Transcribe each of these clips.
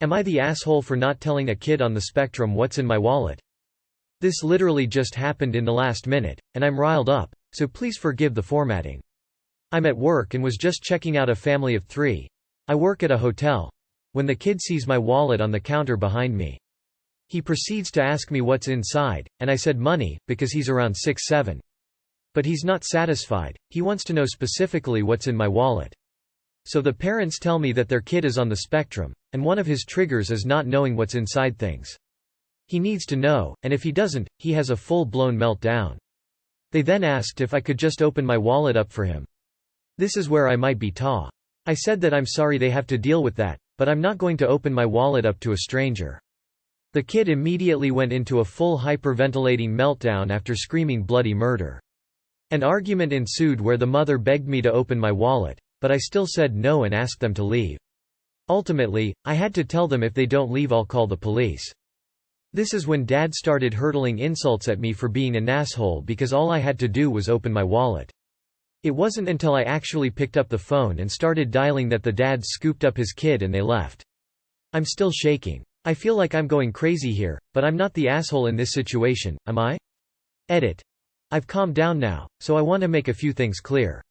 Am I the asshole for not telling a kid on the spectrum what's in my wallet? This literally just happened in the last minute, and I'm riled up, so please forgive the formatting. I'm at work and was just checking out a family of 3. I work at a hotel. When the kid sees my wallet on the counter behind me, he proceeds to ask me what's inside, and I said money, because he's around 6'7". But he's not satisfied, he wants to know specifically what's in my wallet. So the parents tell me that their kid is on the spectrum, and one of his triggers is not knowing what's inside things. He needs to know, and if he doesn't, he has a full-blown meltdown. They then asked if I could just open my wallet up for him. This is where I might be ta. I said that I'm sorry they have to deal with that, but I'm not going to open my wallet up to a stranger. The kid immediately went into a full hyperventilating meltdown after screaming bloody murder. An argument ensued where the mother begged me to open my wallet, but I still said no and asked them to leave. Ultimately, I had to tell them if they don't leave I'll call the police. This is when Dad started hurling insults at me for being an asshole because all I had to do was open my wallet. It wasn't until I actually picked up the phone and started dialing that the dad scooped up his kid and they left. I'm still shaking. I feel like I'm going crazy here, but I'm not the asshole in this situation, am I? Edit. I've calmed down now, so I want to make a few things clear.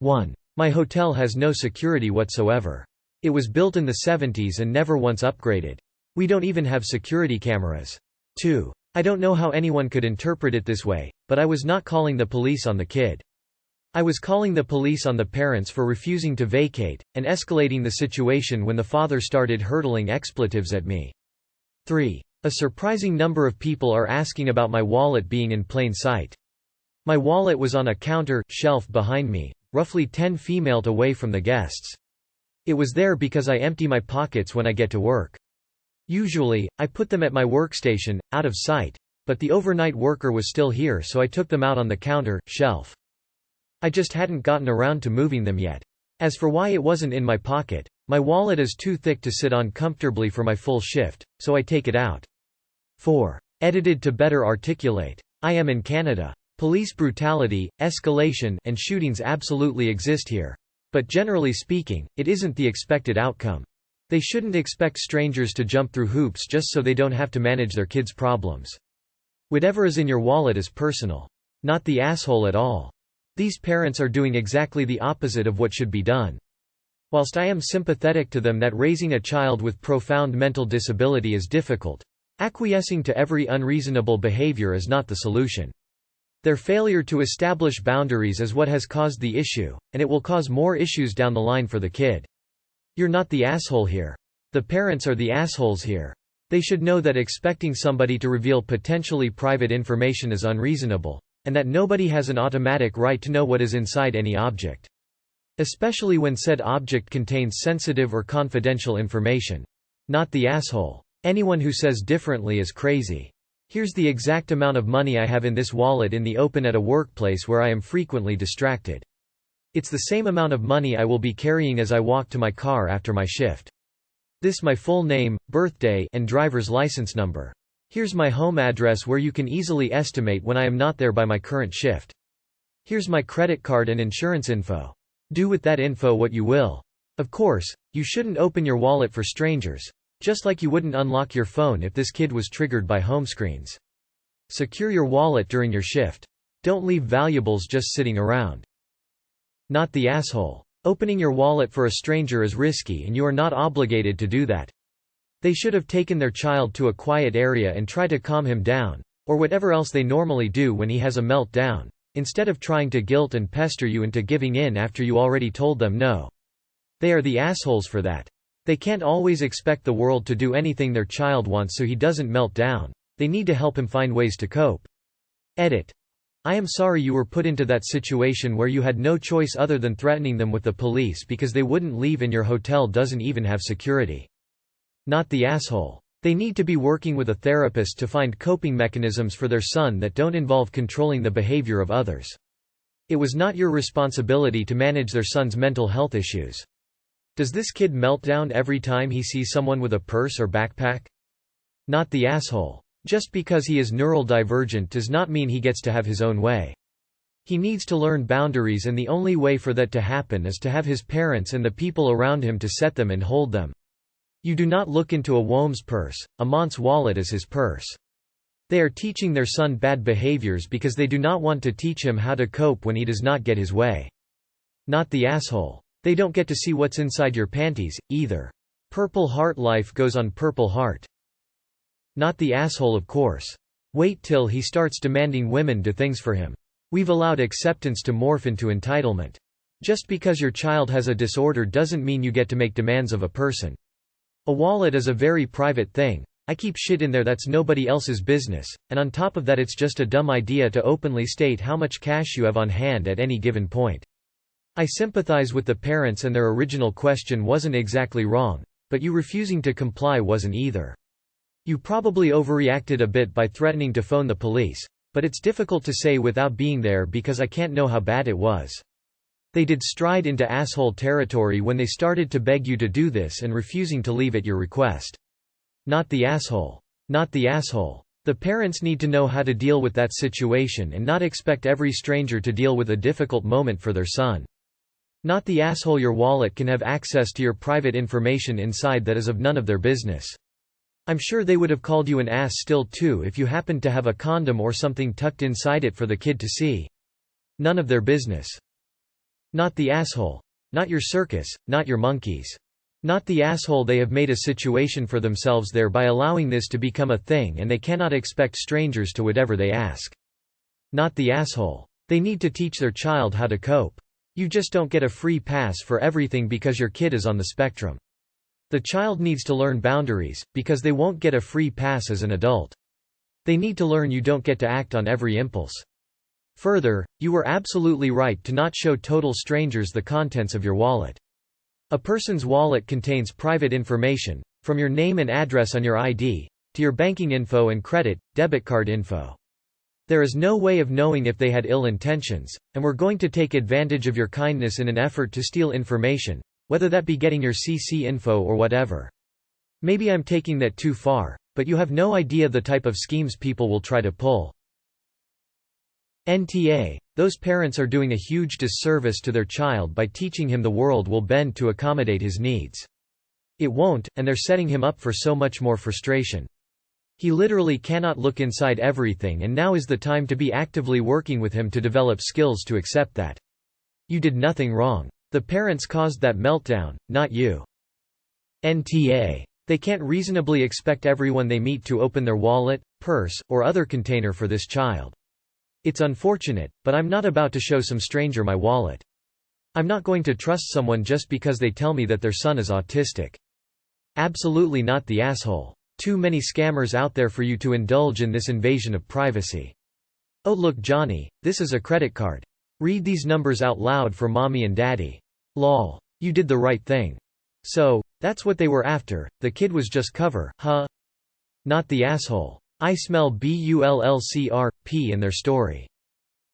1. My hotel has no security whatsoever. It was built in the 70s and never once upgraded. We don't even have security cameras. 2. I don't know how anyone could interpret it this way, but I was not calling the police on the kid. I was calling the police on the parents for refusing to vacate, and escalating the situation when the father started hurtling expletives at me. 3. A surprising number of people are asking about my wallet being in plain sight. My wallet was on a counter shelf behind me, roughly 10 feet away from the guests. It was there because I empty my pockets when I get to work. Usually, I put them at my workstation, out of sight, but the overnight worker was still here so I took them out on the counter shelf. I just hadn't gotten around to moving them yet. As for why it wasn't in my pocket, my wallet is too thick to sit on comfortably for my full shift, so I take it out. 4. Edited to better articulate. I am in Canada. Police brutality, escalation, and shootings absolutely exist here. But generally speaking, it isn't the expected outcome. They shouldn't expect strangers to jump through hoops just so they don't have to manage their kids' problems. Whatever is in your wallet is personal. Not the asshole at all. These parents are doing exactly the opposite of what should be done. Whilst I am sympathetic to them that raising a child with profound mental disability is difficult, acquiescing to every unreasonable behavior is not the solution. Their failure to establish boundaries is what has caused the issue, and it will cause more issues down the line for the kid. You're not the asshole here. The parents are the assholes here. They should know that expecting somebody to reveal potentially private information is unreasonable, and that nobody has an automatic right to know what is inside any object. Especially when said object contains sensitive or confidential information. Not the asshole. Anyone who says differently is crazy. Here's the exact amount of money I have in this wallet in the open at a workplace where I am frequently distracted. It's the same amount of money I will be carrying as I walk to my car after my shift. This my full name, birthday, and driver's license number. Here's my home address where you can easily estimate when I am not there by my current shift. Here's my credit card and insurance info. Do with that info what you will. Of course, you shouldn't open your wallet for strangers. Just like you wouldn't unlock your phone if this kid was triggered by home screens. Secure your wallet during your shift. Don't leave valuables just sitting around. Not the asshole. Opening your wallet for a stranger is risky and you are not obligated to do that. They should have taken their child to a quiet area and try to calm him down, or whatever else they normally do when he has a meltdown, instead of trying to guilt and pester you into giving in after you already told them no. They are the assholes for that. They can't always expect the world to do anything their child wants so he doesn't melt down. They need to help him find ways to cope. Edit. I am sorry you were put into that situation where you had no choice other than threatening them with the police because they wouldn't leave and your hotel doesn't even have security. Not the asshole. They need to be working with a therapist to find coping mechanisms for their son that don't involve controlling the behavior of others. It was not your responsibility to manage their son's mental health issues. Does this kid melt down every time he sees someone with a purse or backpack? Not the asshole. Just because he is neurodivergent does not mean he gets to have his own way. He needs to learn boundaries, and the only way for that to happen is to have his parents and the people around him to set them and hold them. You do not look into a Womb's purse, a Mont's wallet as his purse. They are teaching their son bad behaviors because they do not want to teach him how to cope when he does not get his way. Not the asshole. They don't get to see what's inside your panties, either. Purple Heart life goes on Purple Heart. Not the asshole, of course. Wait till he starts demanding women do things for him. We've allowed acceptance to morph into entitlement. Just because your child has a disorder doesn't mean you get to make demands of a person. A wallet is a very private thing. I keep shit in there that's nobody else's business, and on top of that it's just a dumb idea to openly state how much cash you have on hand at any given point. I sympathize with the parents, and their original question wasn't exactly wrong, but you refusing to comply wasn't either. You probably overreacted a bit by threatening to phone the police, but it's difficult to say without being there because I can't know how bad it was. They did stride into asshole territory when they started to beg you to do this and refusing to leave at your request. Not the asshole. Not the asshole. The parents need to know how to deal with that situation and not expect every stranger to deal with a difficult moment for their son. Not the asshole. Your wallet can have access to your private information inside that is of none of their business. I'm sure they would have called you an ass still too if you happened to have a condom or something tucked inside it for the kid to see. None of their business. Not the asshole. Not your circus, not your monkeys. Not the asshole. They have made a situation for themselves there by allowing this to become a thing, and they cannot expect strangers to whatever they ask. Not the asshole. They need to teach their child how to cope. You just don't get a free pass for everything because your kid is on the spectrum. The child needs to learn boundaries, because they won't get a free pass as an adult. They need to learn you don't get to act on every impulse. Further, you were absolutely right to not show total strangers the contents of your wallet. A person's wallet contains private information, from your name and address on your ID, to your banking info and credit, debit card info. There is no way of knowing if they had ill intentions, and were going to take advantage of your kindness in an effort to steal information, whether that be getting your CC info or whatever. Maybe I'm taking that too far, but you have no idea the type of schemes people will try to pull. NTA, those parents are doing a huge disservice to their child by teaching him the world will bend to accommodate his needs. It won't, and they're setting him up for so much more frustration. He literally cannot look inside everything, and now is the time to be actively working with him to develop skills to accept that. You did nothing wrong. The parents caused that meltdown, not you. NTA. They can't reasonably expect everyone they meet to open their wallet, purse, or other container for this child. It's unfortunate, but I'm not about to show some stranger my wallet. I'm not going to trust someone just because they tell me that their son is autistic. Absolutely not the asshole. Too many scammers out there for you to indulge in this invasion of privacy. Oh look Johnny, this is a credit card. Read these numbers out loud for mommy and daddy. Lol. You did the right thing. So, that's what they were after, the kid was just cover, huh? Not the asshole. I smell bullcrp in their story.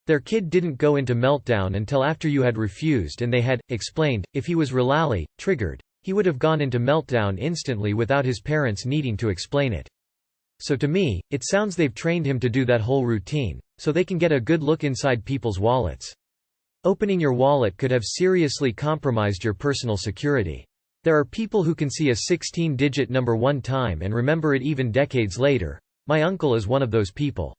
Their kid didn't go into meltdown until after you had refused and they had explained. If he was really triggered, he would have gone into meltdown instantly without his parents needing to explain it. So to me, it sounds they've trained him to do that whole routine, so they can get a good look inside people's wallets. Opening your wallet could have seriously compromised your personal security. There are people who can see a 16-digit number one time and remember it even decades later. My uncle is one of those people.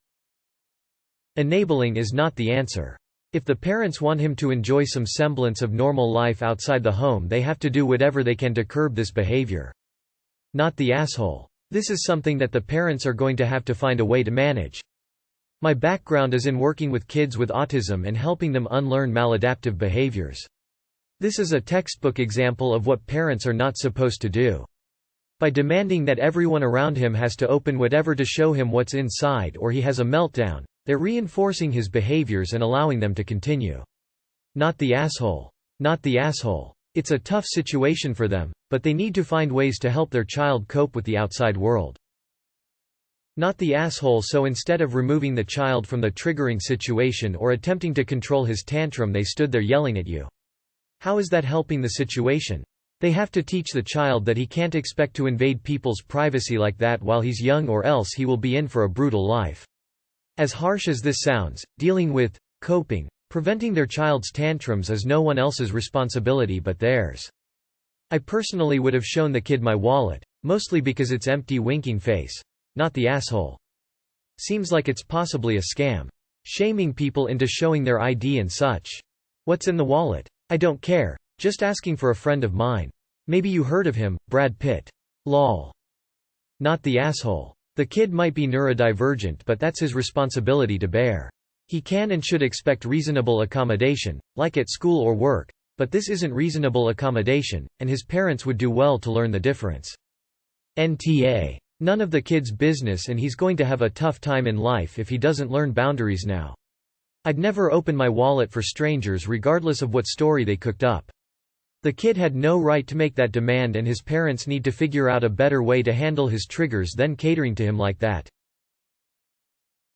Enabling is not the answer. If the parents want him to enjoy some semblance of normal life outside the home, they have to do whatever they can to curb this behavior. Not the asshole. This is something that the parents are going to have to find a way to manage. My background is in working with kids with autism and helping them unlearn maladaptive behaviors. This is a textbook example of what parents are not supposed to do. By demanding that everyone around him has to open whatever to show him what's inside or he has a meltdown, they're reinforcing his behaviors and allowing them to continue. Not the asshole. Not the asshole. It's a tough situation for them, but they need to find ways to help their child cope with the outside world. Not the asshole. So instead of removing the child from the triggering situation or attempting to control his tantrum, they stood there yelling at you. How is that helping the situation? They have to teach the child that he can't expect to invade people's privacy like that while he's young, or else he will be in for a brutal life. As harsh as this sounds, dealing with, coping, preventing their child's tantrums is no one else's responsibility but theirs. I personally would have shown the kid my wallet, mostly because it's empty winking face. Not the asshole. Seems like it's possibly a scam. Shaming people into showing their ID and such. What's in the wallet? I don't care. Just asking for a friend of mine. Maybe you heard of him, Brad Pitt. Lol. Not the asshole. The kid might be neurodivergent, but that's his responsibility to bear. He can and should expect reasonable accommodation, like at school or work, but this isn't reasonable accommodation, and his parents would do well to learn the difference. NTA. None of the kid's business, and he's going to have a tough time in life if he doesn't learn boundaries now. I'd never open my wallet for strangers regardless of what story they cooked up. The kid had no right to make that demand, and his parents need to figure out a better way to handle his triggers than catering to him like that.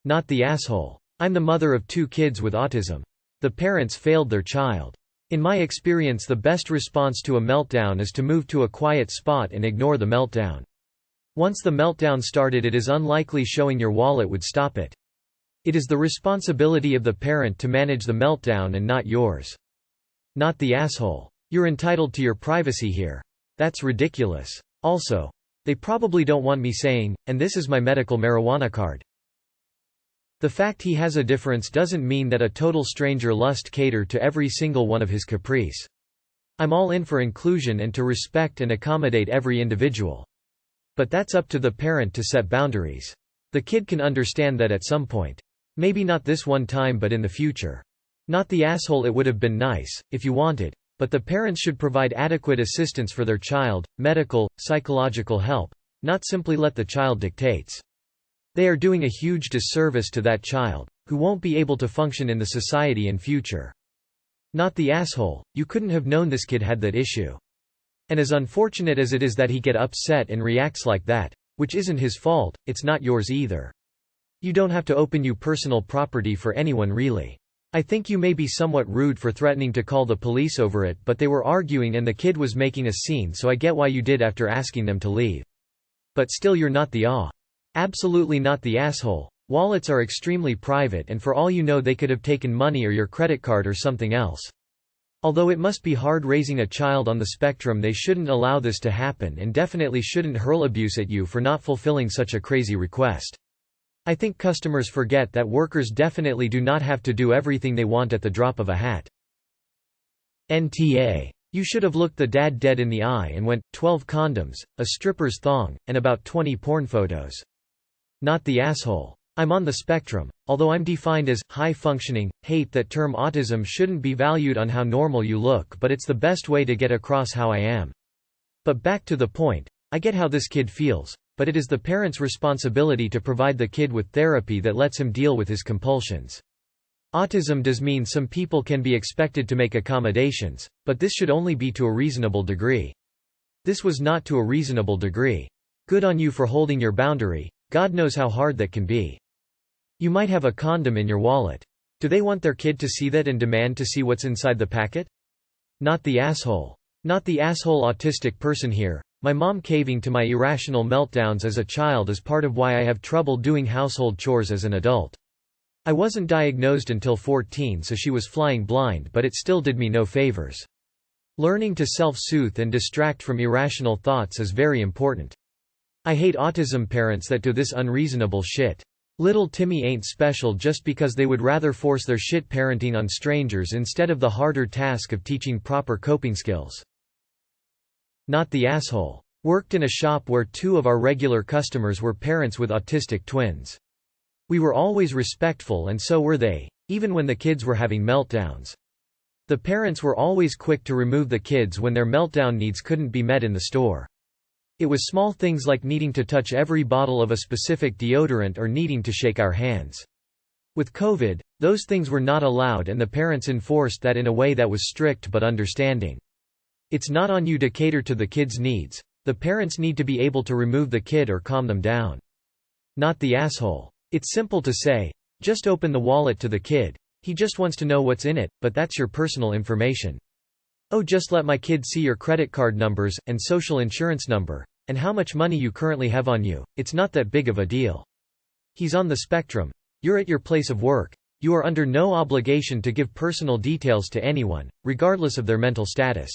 Not the asshole. I'm the mother of 2 kids with autism. The parents failed their child. In my experience, the best response to a meltdown is to move to a quiet spot and ignore the meltdown. Once the meltdown started, it is unlikely showing your wallet would stop it. It is the responsibility of the parent to manage the meltdown and not yours. Not the asshole. You're entitled to your privacy here. That's ridiculous. Also, they probably don't want me saying, and this is my medical marijuana card. The fact he has a difference doesn't mean that a total stranger must cater to every single one of his caprice. I'm all in for inclusion and to respect and accommodate every individual. But that's up to the parent to set boundaries. The kid can understand that at some point. Maybe not this one time, but in the future. Not the asshole. It would have been nice, if you wanted, but the parents should provide adequate assistance for their child, medical, psychological help, not simply let the child dictates. They are doing a huge disservice to that child, who won't be able to function in the society in future. Not the asshole. You couldn't have known this kid had that issue. And as unfortunate as it is that he get upset and reacts like that, which isn't his fault, it's not yours either. You don't have to open your personal property for anyone really. I think you may be somewhat rude for threatening to call the police over it, but they were arguing and the kid was making a scene, so I get why you did after asking them to leave. But still, you're not the absolutely not the asshole. Wallets are extremely private, and for all you know they could have taken money or your credit card or something else. Although it must be hard raising a child on the spectrum, they shouldn't allow this to happen and definitely shouldn't hurl abuse at you for not fulfilling such a crazy request. I think customers forget that workers definitely do not have to do everything they want at the drop of a hat. NTA. You should have looked the dad dead in the eye and went, 12 condoms, a stripper's thong, and about 20 porn photos. Not the asshole. I'm on the spectrum. Although I'm defined as high-functioning, hate that term. Autism shouldn't be valued on how normal you look, but it's the best way to get across how I am. But back to the point, I get how this kid feels, but it is the parent's responsibility to provide the kid with therapy that lets him deal with his compulsions. Autism does mean some people can be expected to make accommodations, but this should only be to a reasonable degree. This was not to a reasonable degree. Good on you for holding your boundary. God knows how hard that can be. You might have a condom in your wallet. Do they want their kid to see that and demand to see what's inside the packet? Not the asshole. Not the asshole autistic person here. My mom caving to my irrational meltdowns as a child is part of why I have trouble doing household chores as an adult. I wasn't diagnosed until 14, so she was flying blind, but it still did me no favors. Learning to self-soothe and distract from irrational thoughts is very important. I hate autism parents that do this unreasonable shit. Little Timmy ain't special just because they would rather force their shit parenting on strangers instead of the harder task of teaching proper coping skills. Not the asshole. Worked in a shop where 2 of our regular customers were parents with autistic twins. We were always respectful, and so were they, even when the kids were having meltdowns. The parents were always quick to remove the kids when their meltdown needs couldn't be met in the store. It was small things like needing to touch every bottle of a specific deodorant or needing to shake our hands. With COVID, those things were not allowed, and the parents enforced that in a way that was strict but understanding. It's not on you to cater to the kid's needs. The parents need to be able to remove the kid or calm them down. Not the asshole. It's simple to say, just open the wallet to the kid. He just wants to know what's in it, but that's your personal information. Oh, just let my kid see your credit card numbers, and social insurance number, and how much money you currently have on you. It's not that big of a deal. He's on the spectrum. You're at your place of work. You are under no obligation to give personal details to anyone, regardless of their mental status.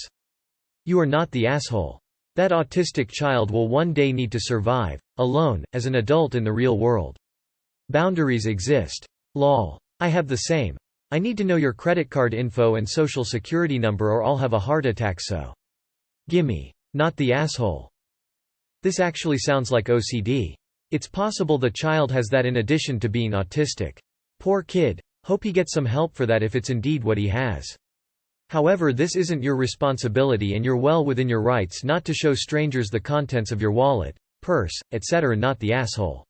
You are not the asshole. That autistic child will one day need to survive, alone, as an adult in the real world. Boundaries exist. Lol. I have the same. I need to know your credit card info and social security number or I'll have a heart attack, so. Gimme. Not the asshole. This actually sounds like OCD. It's possible the child has that in addition to being autistic. Poor kid. Hope he gets some help for that if it's indeed what he has. However, this isn't your responsibility and you're well within your rights not to show strangers the contents of your wallet, purse, etc. Not the asshole.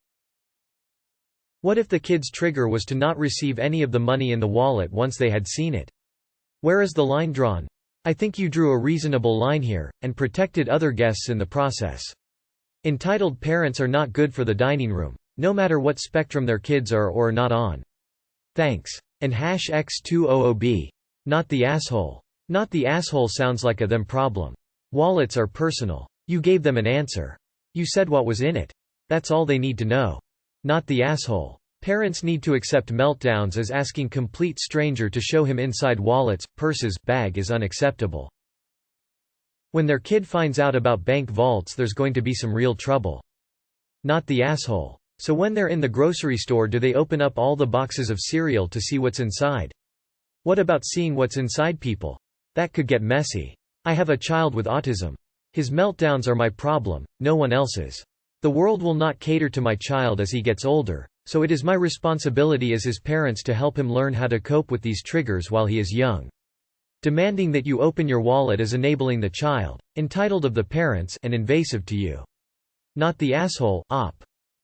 What if the kid's trigger was to not receive any of the money in the wallet once they had seen it? Where is the line drawn? I think you drew a reasonable line here, and protected other guests in the process. Entitled parents are not good for the dining room, no matter what spectrum their kids are or not on. Thanks. And #X200B. Not the asshole. Not the asshole sounds like a them problem. Wallets are personal. You gave them an answer. You said what was in it. That's all they need to know. Not the asshole. Parents need to accept meltdowns as asking complete stranger to show him inside wallets, purses, bag is unacceptable. When their kid finds out about bank vaults, there's going to be some real trouble. Not the asshole. So when they're in the grocery store, do they open up all the boxes of cereal to see what's inside? What about seeing what's inside people? That could get messy. I have a child with autism. His meltdowns are my problem, no one else's. The world will not cater to my child as he gets older, so it is my responsibility as his parents to help him learn how to cope with these triggers while he is young. Demanding that you open your wallet is enabling the child, entitled of the parents, and invasive to you. Not the asshole, op.